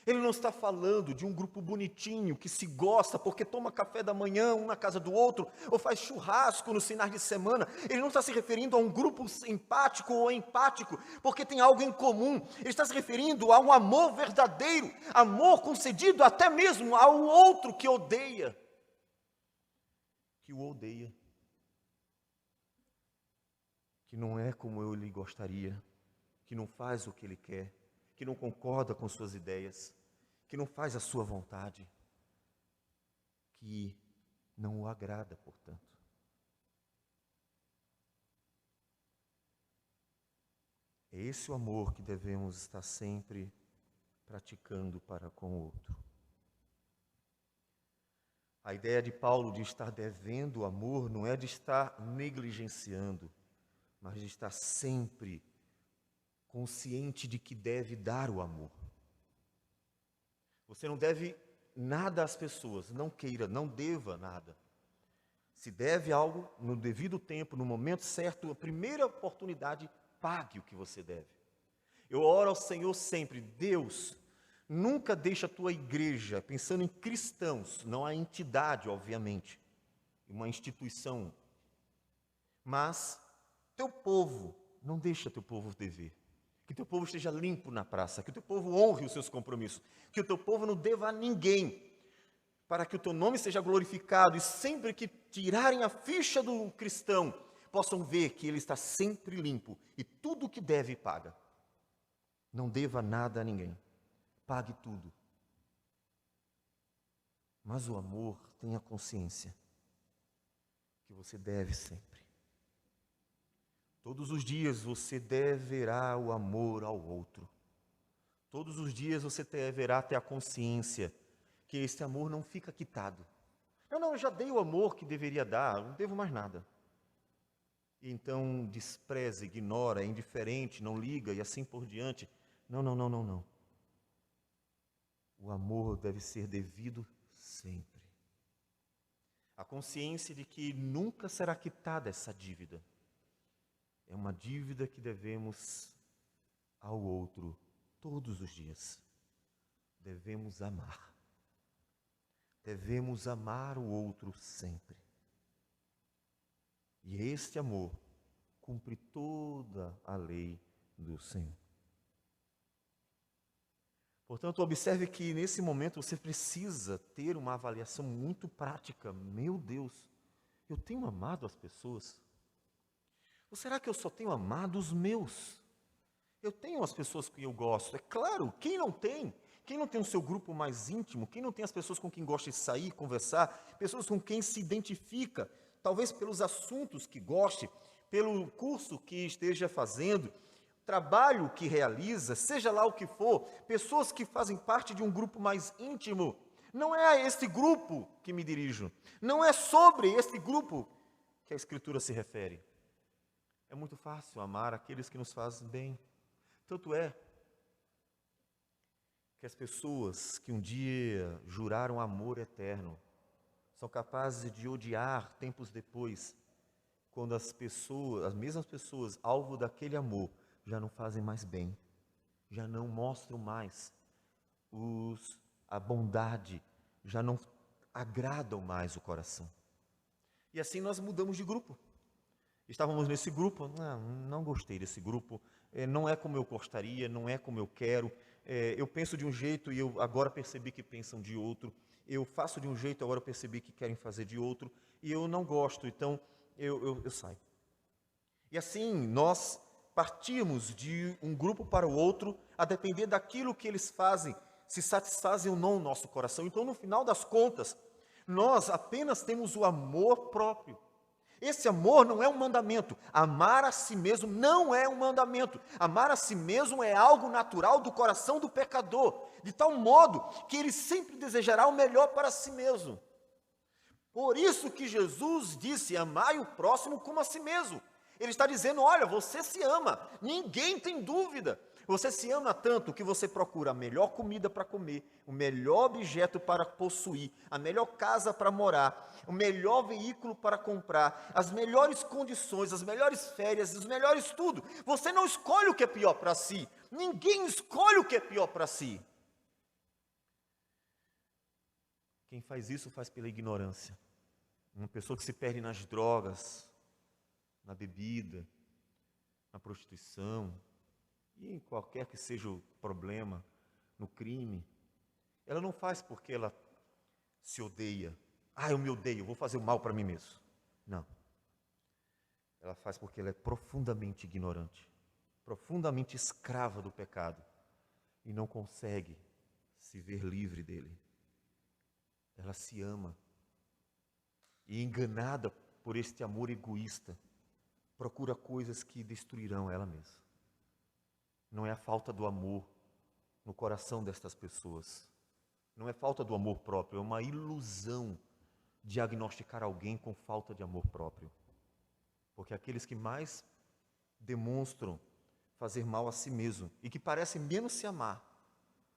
S1: Ele não está falando de um grupo bonitinho que se gosta porque toma café da manhã um na casa do outro ou faz churrasco nos finais de semana. Ele não está se referindo a um grupo empático ou empático porque tem algo em comum. Ele está se referindo a um amor verdadeiro, amor concedido até mesmo ao outro que odeia. Que o odeia. Que não é como eu lhe gostaria, que não faz o que ele quer, que não concorda com suas ideias, que não faz a sua vontade, que não o agrada, portanto. É esse o amor que devemos estar sempre praticando para com o outro. A ideia de Paulo de estar devendo o amor não é de estar negligenciando, mas de estar sempre consciente de que deve dar o amor. Você não deve nada às pessoas, não queira, não deva nada. Se deve algo, no devido tempo, no momento certo, a primeira oportunidade, pague o que você deve. Eu oro ao Senhor sempre: Deus, nunca deixa a tua igreja, pensando em cristãos, não a entidade, obviamente, uma instituição, mas teu povo, não deixa teu povo dever. Que teu povo esteja limpo na praça, que o teu povo honre os seus compromissos, que o teu povo não deva a ninguém, para que o teu nome seja glorificado e sempre que tirarem a ficha do cristão, possam ver que ele está sempre limpo e tudo o que deve paga. Não deva nada a ninguém, pague tudo. Mas o amor, tenha consciência que você deve sempre. Todos os dias você deverá o amor ao outro. Todos os dias você deverá ter a consciência que esse amor não fica quitado. Não, eu já dei o amor que deveria dar, não devo mais nada. E então despreza, ignora, é indiferente, não liga e assim por diante. Não. O amor deve ser devido sempre. A consciência de que nunca será quitada essa dívida. É uma dívida que devemos ao outro todos os dias. Devemos amar. Devemos amar o outro sempre. E este amor cumpre toda a lei do Senhor. Portanto, observe que nesse momento você precisa ter uma avaliação muito prática. Meu Deus, eu tenho amado as pessoas? Ou será que eu só tenho amado os meus? Eu tenho as pessoas que eu gosto. É claro, quem não tem? Quem não tem o seu grupo mais íntimo? Quem não tem as pessoas com quem gosta de sair, conversar? Pessoas com quem se identifica, talvez pelos assuntos que goste, pelo curso que esteja fazendo, trabalho que realiza, seja lá o que for, pessoas que fazem parte de um grupo mais íntimo. Não é a este grupo que me dirijo. Não é sobre este grupo que a Escritura se refere. É muito fácil amar aqueles que nos fazem bem. Tanto é que as pessoas que um dia juraram amor eterno são capazes de odiar tempos depois, quando as mesmas pessoas, alvo daquele amor, já não fazem mais bem, já não mostram mais a bondade, já não agradam mais o coração. E assim nós mudamos de grupo. Estávamos nesse grupo, não gostei desse grupo, não é como eu gostaria, não é como eu quero, eu penso de um jeito e eu agora percebi que pensam de outro, eu faço de um jeito, agora eu percebi que querem fazer de outro, e eu não gosto, então eu saio. E assim nós partimos de um grupo para o outro, a depender daquilo que eles fazem, se satisfazem ou não o nosso coração. Então, no final das contas, nós apenas temos o amor próprio. Esse amor não é um mandamento. Amar a si mesmo não é um mandamento. Amar a si mesmo é algo natural do coração do pecador, de tal modo que ele sempre desejará o melhor para si mesmo. Por isso que Jesus disse: amai o próximo como a si mesmo. Ele está dizendo: olha, você se ama, ninguém tem dúvida. Você se ama tanto que você procura a melhor comida para comer, o melhor objeto para possuir, a melhor casa para morar, o melhor veículo para comprar, as melhores condições, as melhores férias, os melhores tudo. Você não escolhe o que é pior para si. Ninguém escolhe o que é pior para si. Quem faz isso faz pela ignorância. Uma pessoa que se perde nas drogas, na bebida, na prostituição, e em qualquer que seja o problema, no crime, ela não faz porque ela se odeia. Eu me odeio, vou fazer o mal para mim mesmo. Não. Ela faz porque ela é profundamente ignorante, profundamente escrava do pecado, e não consegue se ver livre dele. Ela se ama, e enganada por este amor egoísta, procura coisas que destruirão ela mesma. Não é a falta do amor no coração destas pessoas. Não é falta do amor próprio, é uma ilusão diagnosticar alguém com falta de amor próprio. Porque aqueles que mais demonstram fazer mal a si mesmo e que parecem menos se amar,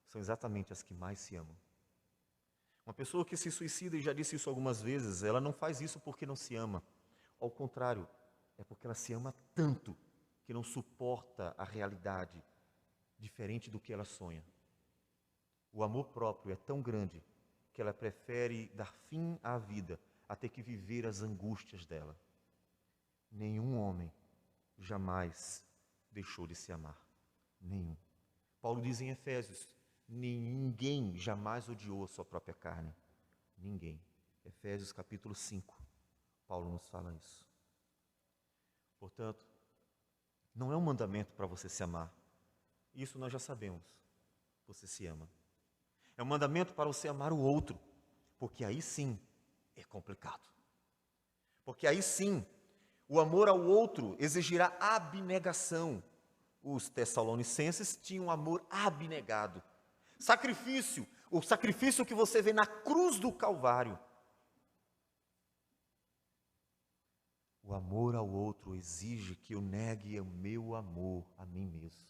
S1: são exatamente as que mais se amam. Uma pessoa que se suicida, e já disse isso algumas vezes, ela não faz isso porque não se ama. Ao contrário, é porque ela se ama tanto que não suporta a realidade diferente do que ela sonha. O amor próprio é tão grande que ela prefere dar fim à vida a ter que viver as angústias dela. Nenhum homem jamais deixou de se amar. Nenhum. Paulo diz em Efésios: ninguém jamais odiou a sua própria carne. Ninguém. Efésios capítulo 5. Paulo nos fala isso. Portanto, não é um mandamento para você se amar. Isso nós já sabemos. Você se ama. É um mandamento para você amar o outro, porque aí sim é complicado. Porque aí sim, o amor ao outro exigirá abnegação. Os tessalonicenses tinham amor abnegado. Sacrifício, o sacrifício que você vê na cruz do Calvário. O amor ao outro exige que eu negue o meu amor a mim mesmo.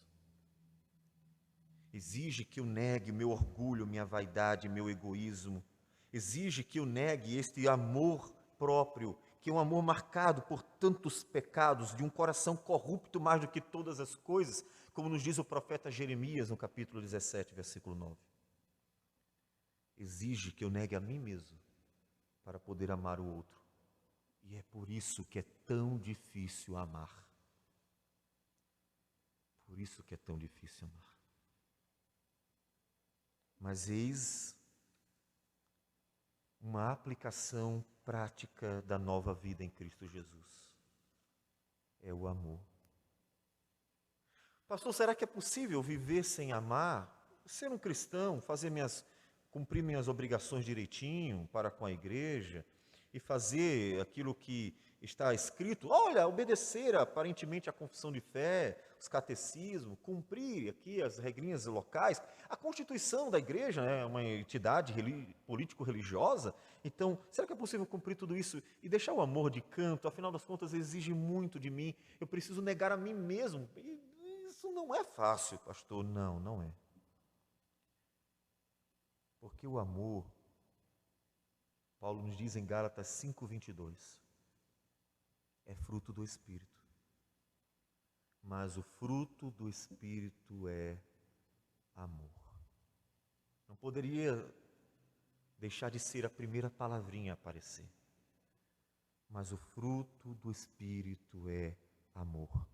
S1: Exige que eu negue o meu orgulho, minha vaidade, meu egoísmo. Exige que eu negue este amor próprio, que é um amor marcado por tantos pecados, de um coração corrupto mais do que todas as coisas, como nos diz o profeta Jeremias no capítulo 17, versículo 9. Exige que eu negue a mim mesmo para poder amar o outro. E é por isso que é tão difícil amar. Por isso que é tão difícil amar. Mas eis uma aplicação prática da nova vida em Cristo Jesus. É o amor. Pastor, será que é possível viver sem amar? Ser um cristão, cumprir minhas obrigações direitinho para com a igreja e fazer aquilo que está escrito? Olha, obedecer aparentemente à confissão de fé, os catecismos, cumprir aqui as regrinhas locais. A constituição da igreja é uma entidade político-religiosa, então será que é possível cumprir tudo isso e deixar o amor de canto? Afinal das contas, exige muito de mim, eu preciso negar a mim mesmo. E isso não é fácil, pastor. Não, não é. Porque o amor, Paulo nos diz em Gálatas 5:22, é fruto do Espírito. Mas o fruto do Espírito é amor. Não poderia deixar de ser a primeira palavrinha a aparecer. Mas o fruto do Espírito é amor.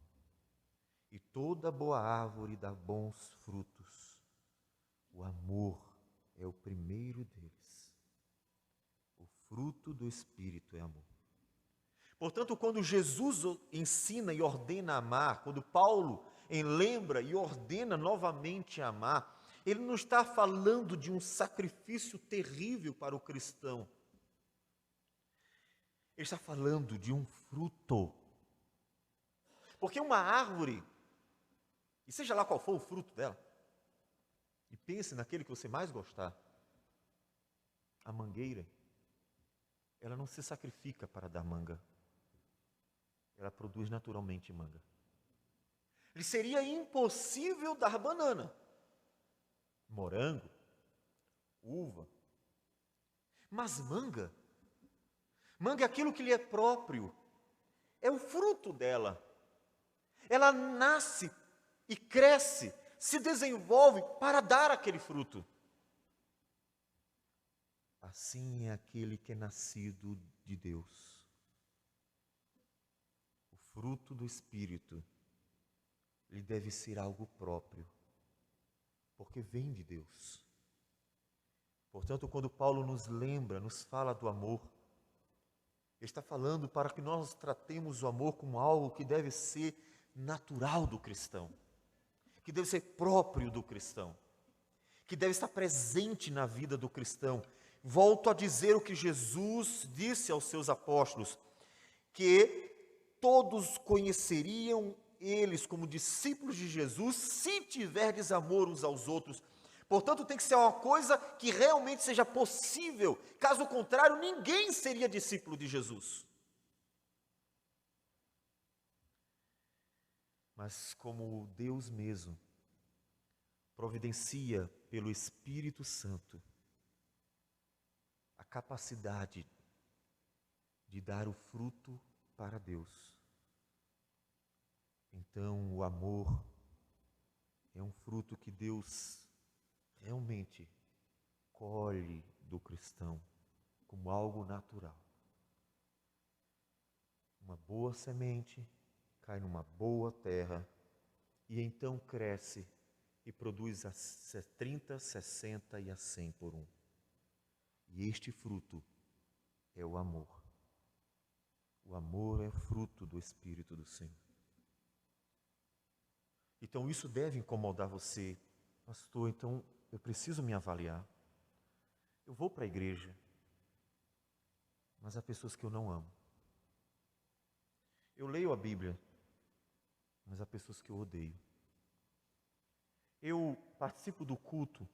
S1: E toda boa árvore dá bons frutos. O amor é o primeiro deles. O fruto do Espírito é amor. Portanto, quando Jesus ensina e ordena amar, quando Paulo lembra e ordena novamente amar, ele não está falando de um sacrifício terrível para o cristão. Ele está falando de um fruto. Porque uma árvore, e seja lá qual for o fruto dela, e pense naquele que você mais gostar, a mangueira, ela não se sacrifica para dar manga. Ela produz naturalmente manga. Lhe seria impossível dar banana, morango, uva. Mas manga é aquilo que lhe é próprio, é o fruto dela. Ela nasce e cresce, se desenvolve para dar aquele fruto. Assim é aquele que é nascido de Deus. O fruto do Espírito lhe deve ser algo próprio, porque vem de Deus. Portanto, quando Paulo nos lembra, nos fala do amor, ele está falando para que nós tratemos o amor como algo que deve ser natural do cristão, que deve ser próprio do cristão, que deve estar presente na vida do cristão. Volto a dizer o que Jesus disse aos seus apóstolos, que todos conheceriam eles como discípulos de Jesus se tiverdes amor uns aos outros. Portanto, tem que ser uma coisa que realmente seja possível. Caso contrário, ninguém seria discípulo de Jesus. Mas como Deus mesmo providencia pelo Espírito Santo a capacidade de dar o fruto para Deus, então o amor é um fruto que Deus realmente colhe do cristão como algo natural. Uma boa semente cai numa boa terra e então cresce e produz a 30, 60 e a 100 por um. E este fruto é o amor. O amor é fruto do Espírito do Senhor. Então isso deve incomodar você. Pastor, então eu preciso me avaliar. Eu vou para a igreja, mas há pessoas que eu não amo. Eu leio a Bíblia, mas há pessoas que eu odeio. Eu participo do culto,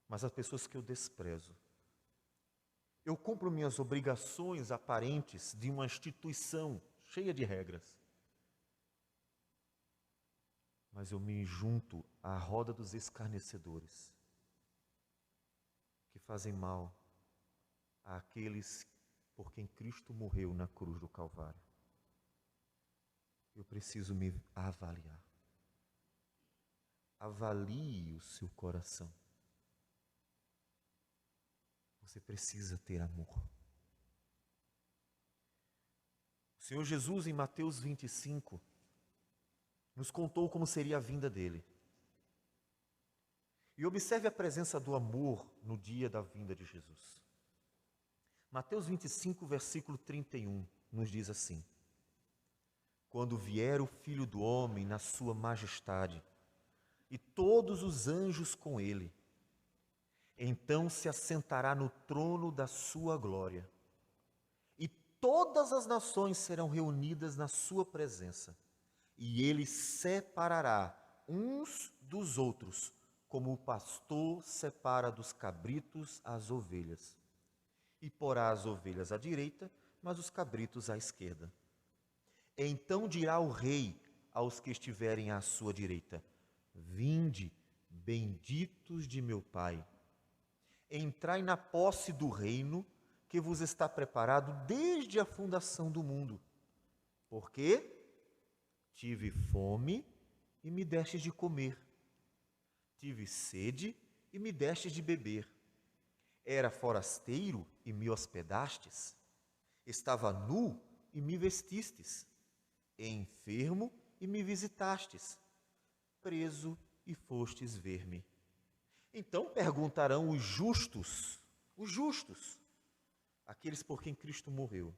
S1: mas há pessoas que eu desprezo. Eu cumpro minhas obrigações aparentes de uma instituição cheia de regras. Mas eu me junto à roda dos escarnecedores, que fazem mal àqueles por quem Cristo morreu na cruz do Calvário. Eu preciso me avaliar. Avalie o seu coração. Você precisa ter amor. O Senhor Jesus, em Mateus 25, nos contou como seria a vinda dele. E observe a presença do amor no dia da vinda de Jesus. Mateus 25, versículo 31, nos diz assim: quando vier o Filho do Homem na sua majestade, e todos os anjos com ele, então se assentará no trono da sua glória, e todas as nações serão reunidas na sua presença, e ele separará uns dos outros, como o pastor separa dos cabritos as ovelhas, e porá as ovelhas à direita, mas os cabritos à esquerda. Então dirá o rei aos que estiverem à sua direita: vinde, benditos de meu Pai, entrai na posse do reino que vos está preparado desde a fundação do mundo. Porque tive fome e me destes de comer. Tive sede e me destes de beber. Era forasteiro e me hospedastes. Estava nu e me vestistes. Enfermo e me visitastes. Preso e fostes ver-me. Então perguntarão os justos, aqueles por quem Cristo morreu: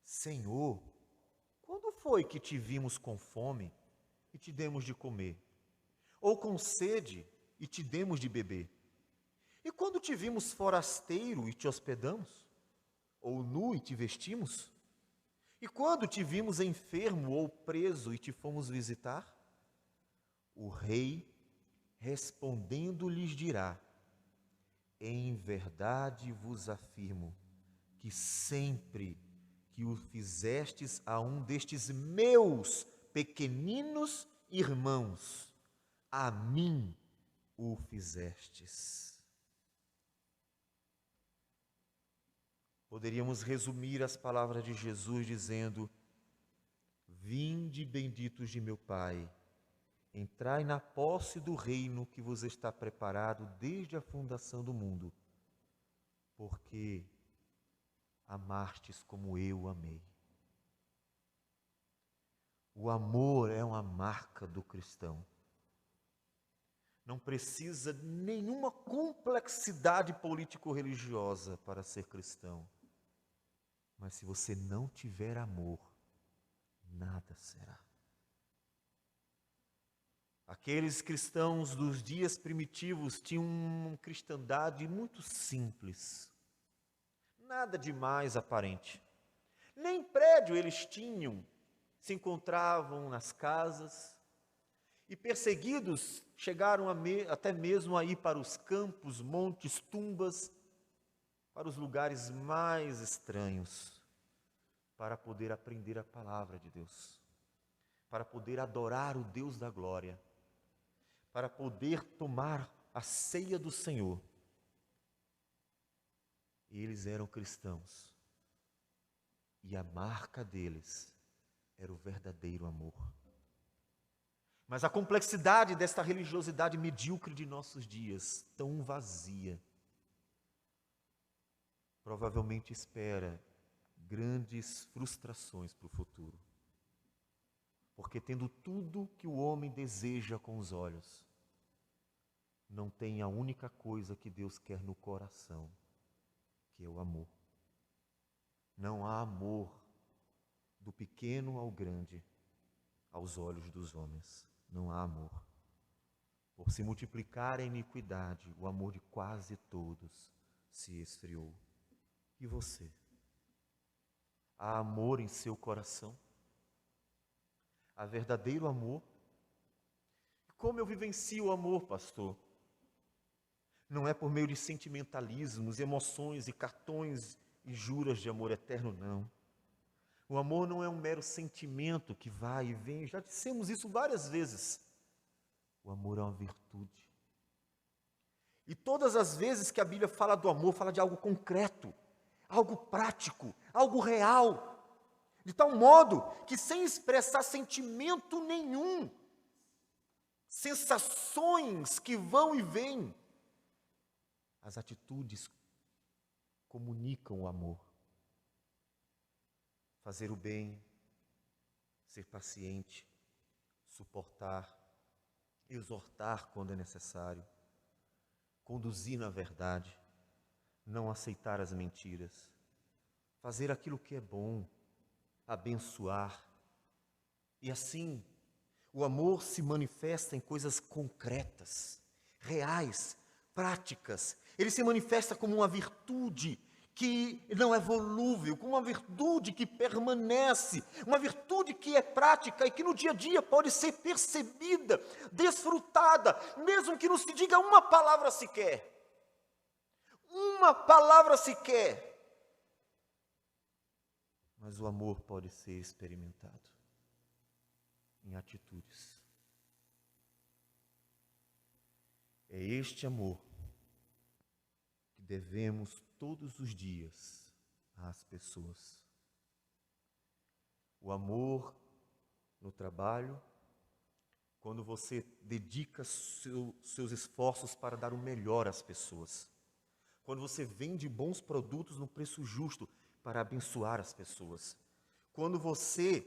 S1: Senhor, quando foi que te vimos com fome e te demos de comer? Ou com sede e te demos de beber? E quando te vimos forasteiro e te hospedamos? Ou nu e te vestimos? E quando te vimos enfermo ou preso e te fomos visitar? O rei, respondendo, lhes dirá: em verdade vos afirmo que sempre que o fizestes a um destes meus pequeninos irmãos, a mim o fizestes. Poderíamos resumir as palavras de Jesus dizendo: vinde benditos de meu Pai, entrai na posse do reino que vos está preparado desde a fundação do mundo, porque amastes como eu amei. O amor é uma marca do cristão. Não precisa nenhuma complexidade político-religiosa para ser cristão. Mas se você não tiver amor, nada será. Aqueles cristãos dos dias primitivos tinham uma cristandade muito simples. Nada de mais aparente. Nem prédio eles tinham. Se encontravam nas casas. E perseguidos chegaram até mesmo a ir para os campos, montes, tumbas, para os lugares mais estranhos, para poder aprender a palavra de Deus, para poder adorar o Deus da glória, para poder tomar a ceia do Senhor. E eles eram cristãos, e a marca deles era o verdadeiro amor. Mas a complexidade desta religiosidade medíocre de nossos dias, tão vazia, provavelmente espera grandes frustrações para o futuro. Porque tendo tudo que o homem deseja com os olhos, não tem a única coisa que Deus quer no coração, que é o amor. Não há amor do pequeno ao grande aos olhos dos homens. Não há amor. Por se multiplicar a iniquidade, o amor de quase todos se esfriou. E você? Há amor em seu coração? Há verdadeiro amor? Como eu vivencio o amor, pastor? Não é por meio de sentimentalismos, emoções e cartões e juras de amor eterno, não. O amor não é um mero sentimento que vai e vem, já dissemos isso várias vezes. O amor é uma virtude. E todas as vezes que a Bíblia fala do amor, fala de algo concreto, algo prático, algo real. De tal modo que sem expressar sentimento nenhum, sensações que vão e vêm, as atitudes comunicam o amor. Fazer o bem, ser paciente, suportar, exortar quando é necessário, conduzir na verdade, não aceitar as mentiras, fazer aquilo que é bom, abençoar. E assim, o amor se manifesta em coisas concretas, reais, práticas. Ele se manifesta como uma virtude que não é volúvel, como uma virtude que permanece, uma virtude que é prática e que no dia a dia pode ser percebida, desfrutada, mesmo que não se diga uma palavra sequer. Uma palavra sequer. Mas o amor pode ser experimentado em atitudes. É este amor devemos todos os dias às pessoas. O amor no trabalho, quando você dedica seus esforços para dar o melhor às pessoas. Quando você vende bons produtos no preço justo para abençoar as pessoas. Quando você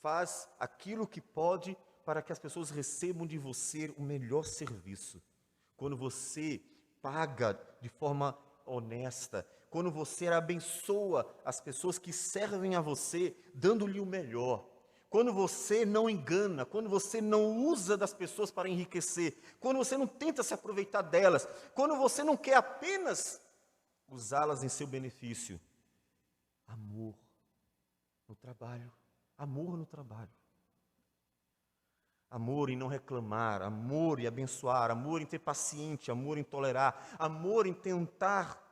S1: faz aquilo que pode para que as pessoas recebam de você o melhor serviço. Quando você paga de forma honesta. Quando você abençoa as pessoas que servem a você, dando-lhe o melhor. Quando você não engana, quando você não usa das pessoas para enriquecer, quando você não tenta se aproveitar delas, quando você não quer apenas usá-las em seu benefício. Amor no trabalho, amor no trabalho. Amor em não reclamar, amor em abençoar, amor em ter paciente, amor em tolerar, amor em tentar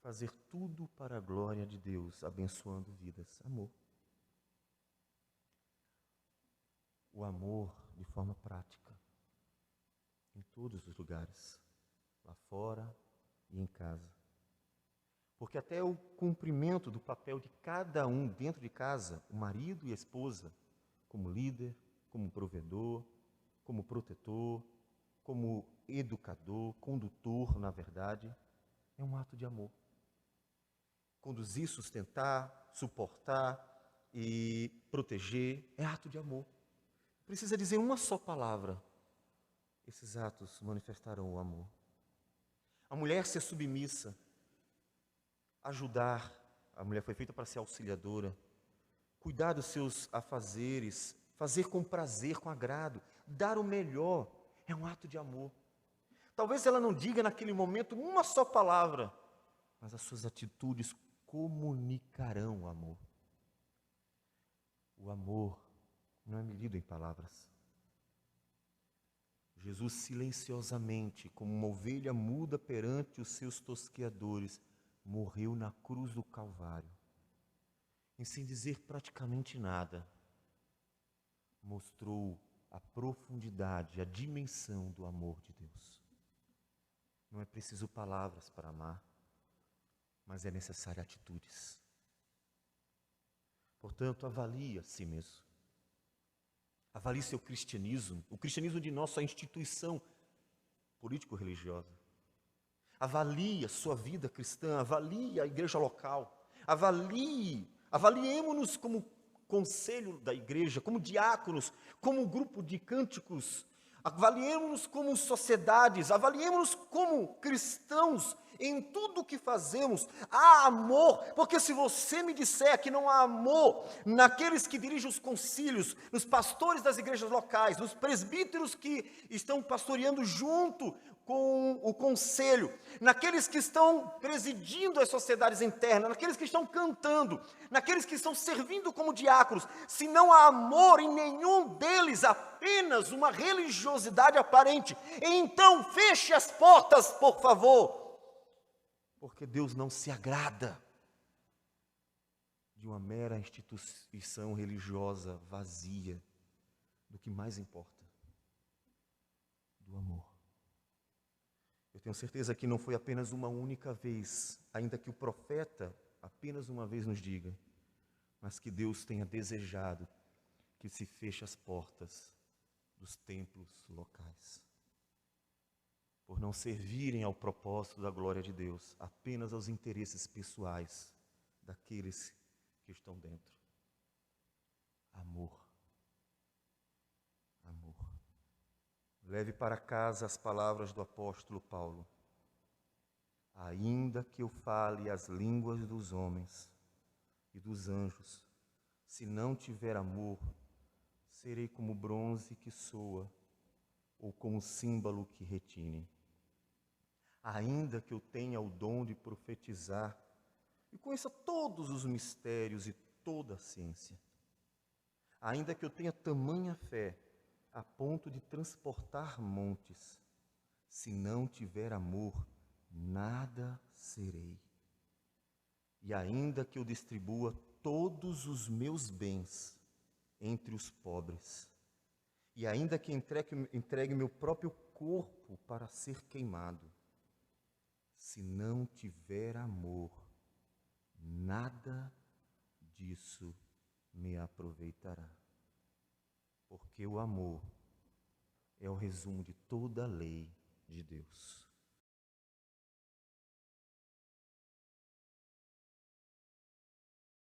S1: fazer tudo para a glória de Deus, abençoando vidas. Amor. O amor de forma prática, em todos os lugares, lá fora e em casa. Porque até o cumprimento do papel de cada um dentro de casa, o marido e a esposa, como líder, como provedor, como protetor, como educador, condutor, na verdade, é um ato de amor. Conduzir, sustentar, suportar e proteger é ato de amor. Precisa dizer uma só palavra. Esses atos manifestarão o amor. A mulher ser submissa, ajudar. A mulher foi feita para ser auxiliadora. Cuidar dos seus afazeres, fazer com prazer, com agrado, dar o melhor, é um ato de amor. Talvez ela não diga naquele momento uma só palavra, mas as suas atitudes comunicarão o amor. O amor não é medido em palavras. Jesus silenciosamente, como uma ovelha muda perante os seus tosqueadores, morreu na cruz do Calvário. E sem dizer praticamente nada, mostrou a profundidade, a dimensão do amor de Deus. Não é preciso palavras para amar, mas é necessário atitudes. Portanto, avalie a si mesmo. Avalie seu cristianismo, o cristianismo de nossa instituição político-religiosa. Avalie a sua vida cristã, avalie a igreja local, avaliemos-nos como conselho da igreja, como diáconos, como grupo de cânticos, avaliemos-nos como sociedades, avaliemos-nos como cristãos. Em tudo o que fazemos, há amor, porque se você me disser que não há amor naqueles que dirigem os concílios, nos pastores das igrejas locais, nos presbíteros que estão pastoreando junto com o conselho, naqueles que estão presidindo as sociedades internas, naqueles que estão cantando, naqueles que estão servindo como diáconos, se não há amor em nenhum deles, apenas uma religiosidade aparente, então feche as portas, por favor. Porque Deus não se agrada de uma mera instituição religiosa vazia do que mais importa, do amor. Eu tenho certeza que não foi apenas uma única vez, ainda que o profeta apenas uma vez nos diga, mas que Deus tenha desejado que se feche as portas dos templos locais. Por não servirem ao propósito da glória de Deus, apenas aos interesses pessoais daqueles que estão dentro. Amor. Amor. Leve para casa as palavras do apóstolo Paulo. Ainda que eu fale as línguas dos homens e dos anjos, se não tiver amor, serei como bronze que soa, ou como símbolo que retine. Ainda que eu tenha o dom de profetizar e conheça todos os mistérios e toda a ciência, ainda que eu tenha tamanha fé a ponto de transportar montes, se não tiver amor, nada serei. E ainda que eu distribua todos os meus bens entre os pobres, e ainda que entregue meu próprio corpo para ser queimado, Se não tiver amor, nada disso me aproveitará. Porque o amor é o resumo de toda a lei de Deus.